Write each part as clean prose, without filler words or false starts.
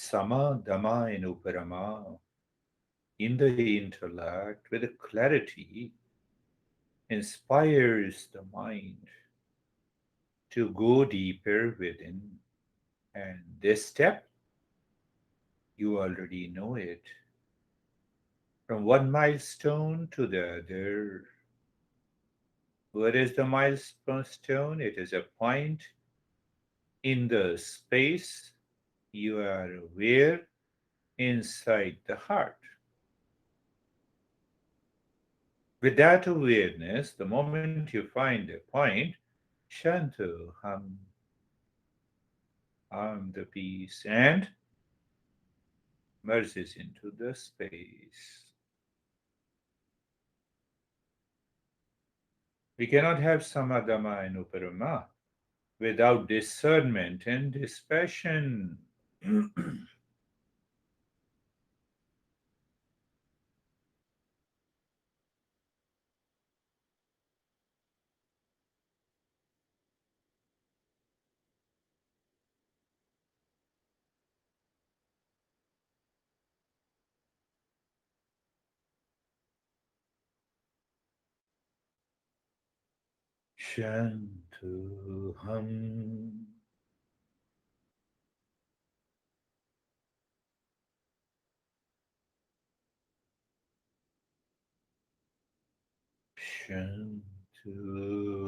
Sama, Dama, and Uparama in the intellect with a clarity inspires the mind to go deeper within. And this step, you already know it. From one milestone to the other. What is the milestone? It is a point in the space you are aware inside the heart. With that awareness, the moment you find a point, Shanto, hum the peace and merges into the space. We cannot have samadama and uparama without discernment and dispassion. Shantuham. Shantuham.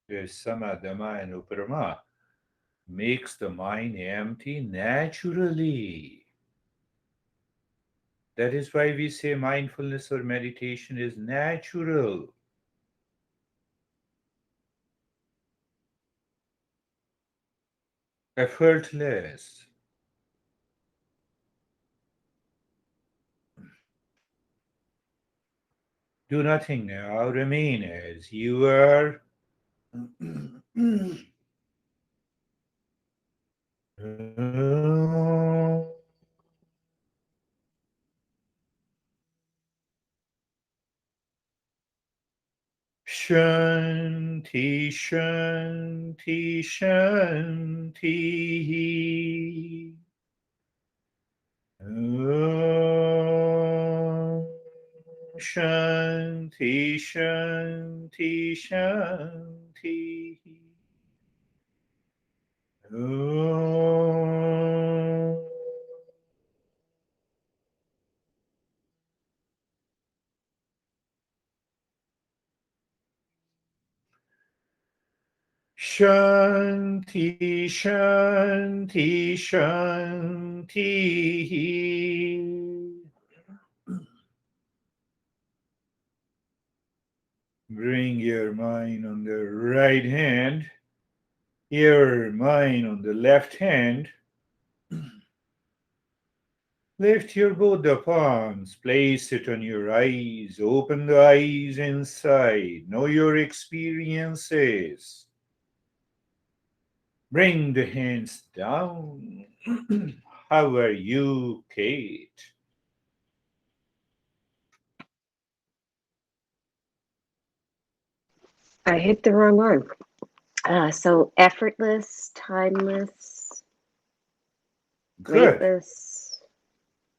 There's samadama and uparama makes the mind empty naturally. That is why we say mindfulness or meditation is natural, effortless. Do nothing now, remain as you are. Shanti, Shanti, Shanti. Om Shanti, Shanti, Shanti. Om Shanti, Shanti, Shanti. Bring your mind on the right hand, your mind on the left hand. Lift your both the palms, place it on your eyes, open the eyes inside, know your experiences. Bring the hands down. How are you, Kate? I hit the wrong one. So effortless, timeless, Good. weightless,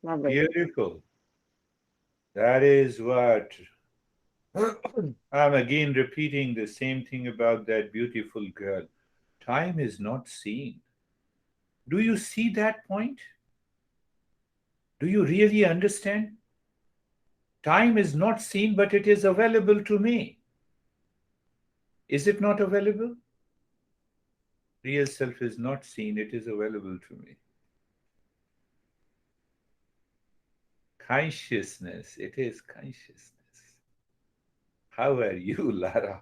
lovely. Beautiful. That is what I'm again repeating the same thing about that beautiful girl. Time is not seen. Do you see that point? Do you really understand? Time is not seen, but it is available to me. Is it not available? Real self is not seen, it is available to me. Consciousness, it is consciousness. How are you, Lara?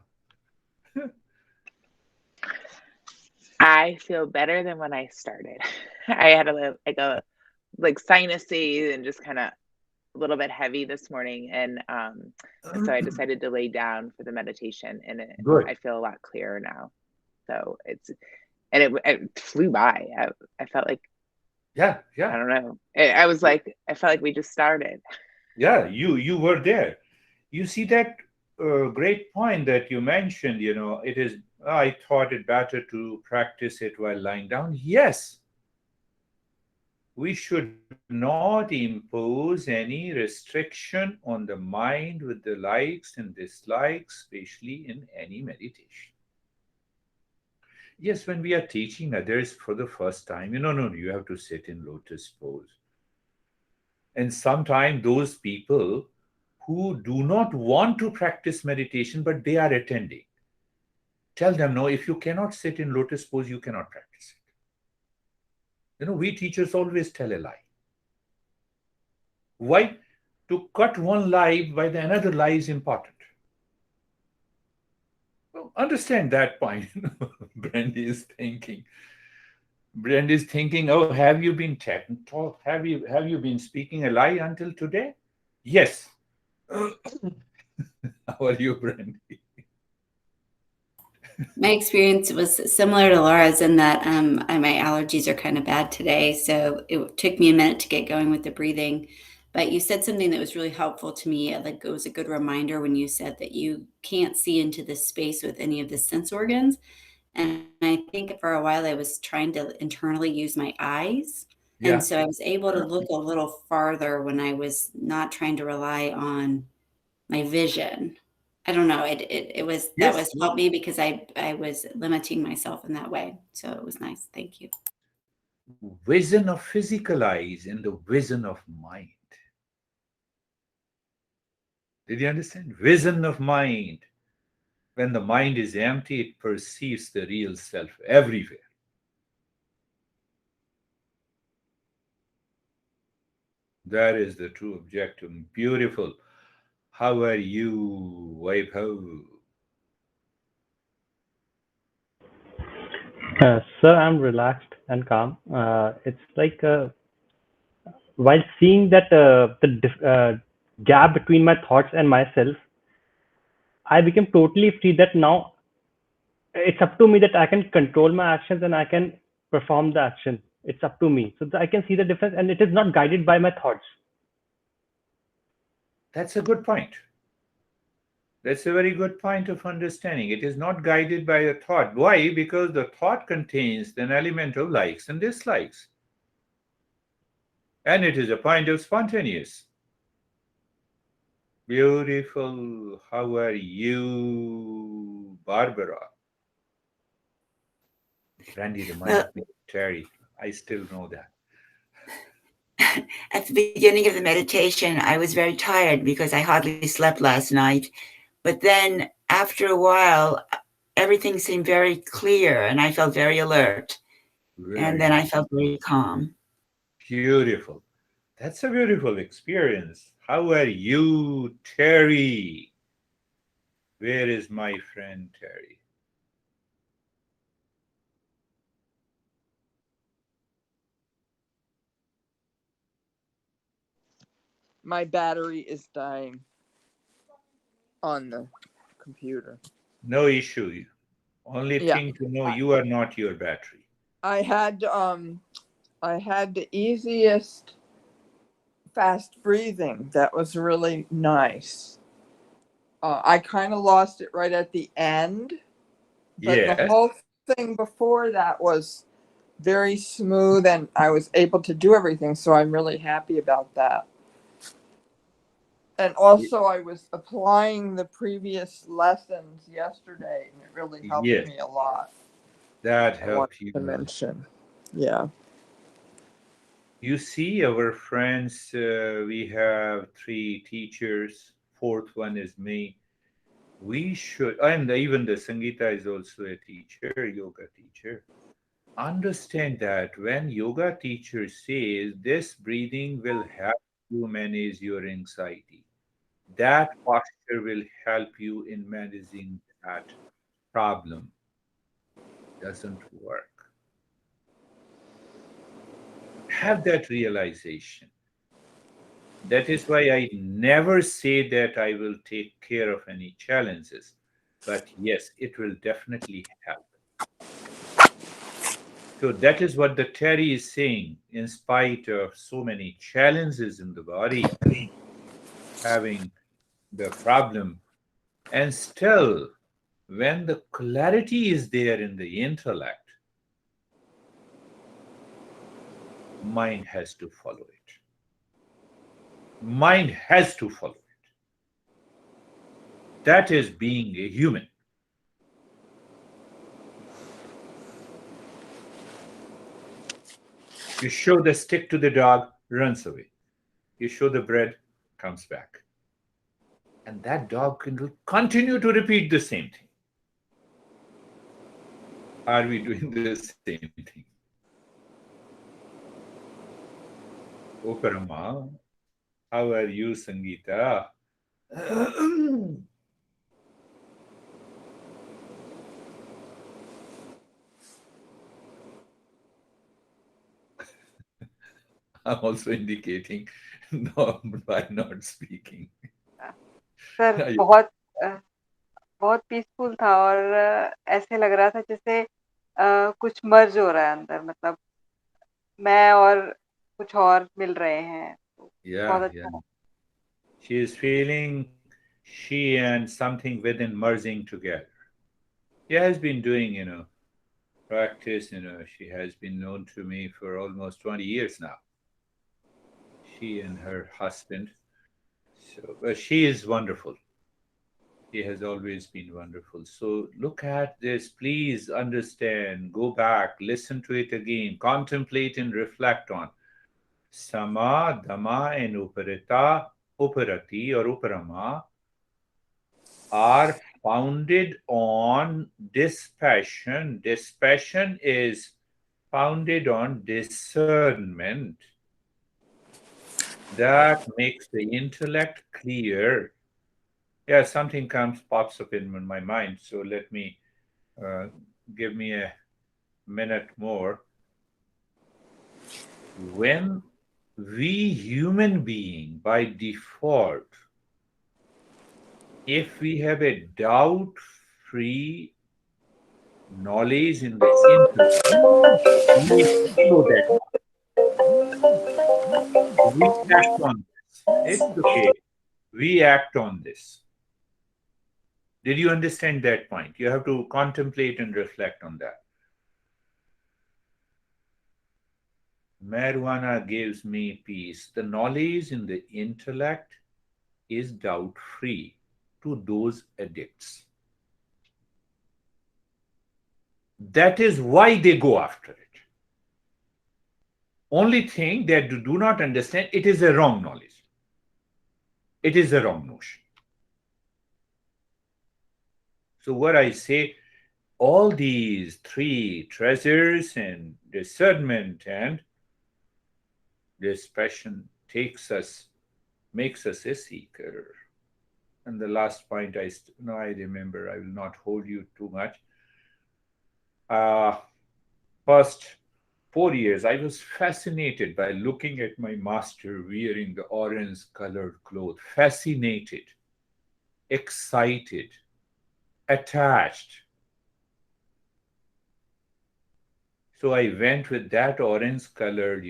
I feel better than when I started. I had like sinuses and just kind of a little bit heavy this morning, and so I decided to lay down for the meditation, and Good. I feel a lot clearer now. So it flew by. I felt like, Yeah, I yeah, don't know. I was like, I felt like we just started. yeah. You were there. You see that great point that you mentioned. It is. I thought it better to practice it while lying down. Yes, we should not impose any restriction on the mind with the likes and dislikes, especially in any meditation. Yes, when we are teaching others for the first time, no, you have to sit in lotus pose. And sometimes those people who do not want to practice meditation, but they are attending, tell them, no, if you cannot sit in lotus pose, you cannot practice it. We teachers always tell a lie. Why? To cut one lie by the another lie is important. Well, understand that point. Brandy is thinking. Brandy is thinking, oh, have you been technical? Have you been speaking a lie until today? Yes. How are you, Brandy? My experience was similar to Laura's in that my allergies are kind of bad today. So it took me a minute to get going with the breathing. But you said something that was really helpful to me. Like it was a good reminder when you said that you can't see into this space with any of the sense organs. And I think for a while I was trying to internally use my eyes. And Yeah. so I was able to look a little farther when I was not trying to rely on my vision. I don't know. It was that Yes. was helped me because I was limiting myself in that way. So it was nice. Thank you. Vision of physical eyes and the vision of mind. Did you understand? Vision of mind. When the mind is empty, it perceives the real self everywhere. That is the true objective. Beautiful. How are you, Vaibhav? Sir, I'm relaxed and calm. It's like while seeing that gap between my thoughts and myself, I became totally free that now it's up to me that I can control my actions and I can perform the action. It's up to me. So that I can see the difference and it is not guided by my thoughts. That's a good point. That's a very good point of understanding. It is not guided by a thought. Why? Because the thought contains an element of likes and dislikes. And it is a point of spontaneous. Beautiful. How are you, Barbara? Brandy Well, reminds me of Terry. I still know that. at the beginning of the meditation, I was very tired because I hardly slept last night. But then after a while, everything seemed very clear and I felt very alert. And then Very I felt very calm. beautiful. That's a beautiful experience. How are you, Terry? Where is my friend Terry? My battery is dying on the computer. No issue. Only Yeah. thing to know, I you are not your battery. I had I had the easiest fast breathing. That was really nice. I kind of lost it right at the end, but the Yes. whole thing before that was very smooth and I was able to do everything. So I'm really happy about that. And also, I was applying the previous lessons yesterday, and it really helped Yes. me a lot. That I wanted helped you to a lot. mention. Yeah. You see, our friends, we have three teachers. Fourth one is me. We should, and even the Sangeeta is also a teacher, yoga teacher. Understand that when yoga teacher says this breathing will help you manage your anxiety, that posture will help you in managing that problem doesn't work. Have that realization. That is why I never say that I will take care of any challenges. But yes, it will definitely help. So that is what the Terry is saying. In spite of so many challenges in the body, having the problem, and still, when the clarity is there in the intellect, mind has to follow it. Mind has to follow it. That is being a human. You show the stick to the dog, runs away. You show the bread, comes back. And that dog will continue to repeat the same thing. Are we doing the same thing? Uparama, how are you, Sangeeta? I'm also indicating no by not speaking. Sir Are you- बहुत बहुत peaceful था और ऐसे लग रहा था जैसे कुछ मर्ज हो रहा है अंदर, मतलब मैं और कुछ और मिल रहे हैं, बहुत Yeah, अच्छा yeah. लगा। She is feeling she and something within merging together. She has been doing, practice, she has been known to me for almost 20 years now. She and her husband. So, but she is wonderful. She has always been wonderful. So look at this, please understand, go back, listen to it again, contemplate and reflect on. Sama, Dama, and Uparati or Uparama are founded on dispassion. Dispassion is founded on discernment. That makes the intellect clear. Yeah, something pops up in my mind. So let me give me a minute more. When we human being by default, if we have a doubt-free knowledge in the intellect, we follow that. We act on this. It's okay. We act on this. Did you understand that point? You have to contemplate and reflect on that. Marijuana gives me peace. The knowledge in the intellect is doubt-free to those addicts. That is why they go after it. Only thing that they do not understand, it is a wrong knowledge. It is a wrong notion. So what I say, all these three treasures and discernment and dispassion makes us a seeker. And the last point I remember, I will not hold you too much. First 4 years, I was fascinated by looking at my master wearing the orange colored cloth. Fascinated, excited, attached. So I went with that orange colored,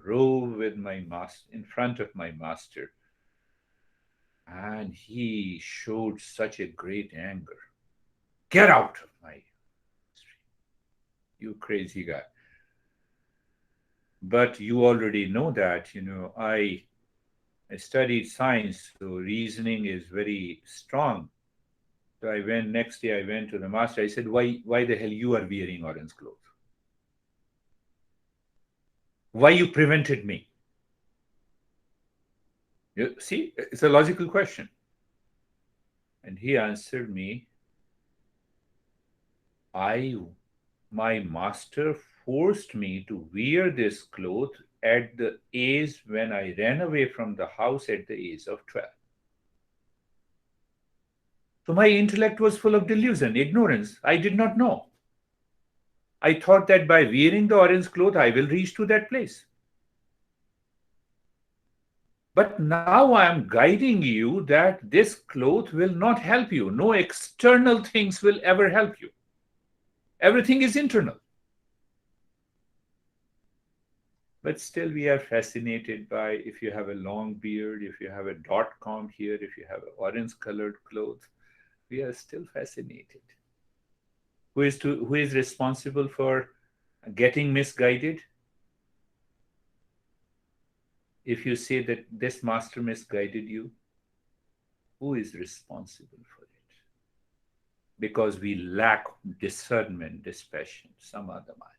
robe with my master in front of my master. And he showed such a great anger. Get out of my street, you crazy guy. But you already know that, I studied science, so reasoning is very strong. So next day I went to the master. I said, why the hell you are wearing orange clothes? Why you prevented me? You see, it's a logical question. And he answered me, my master forced me to wear this cloth at the age when I ran away from the house at the age of 12. So my intellect was full of delusion, ignorance. I did not know. I thought that by wearing the orange cloth, I will reach to that place. But now I am guiding you that this cloth will not help you. No external things will ever help you. Everything is internal. But still we are fascinated by if you have a long beard, if you have a dot comb here, if you have an orange colored clothes, we are still fascinated. Who is responsible for getting misguided? If you say that this master misguided you, who is responsible for it? Because we lack discernment, dispassion, samadhamaya.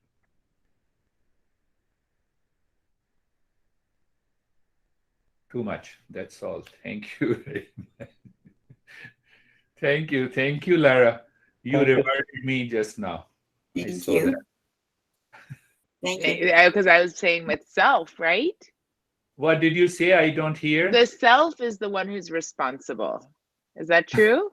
Too much. That's all. Thank you very much. Thank you. Thank you, Lara. You Thank you. rewarded me just now. I Thank saw you. that. Thank you. Because I was saying with self, right? What did you say? I don't hear. The self is the one who's responsible. Is that true?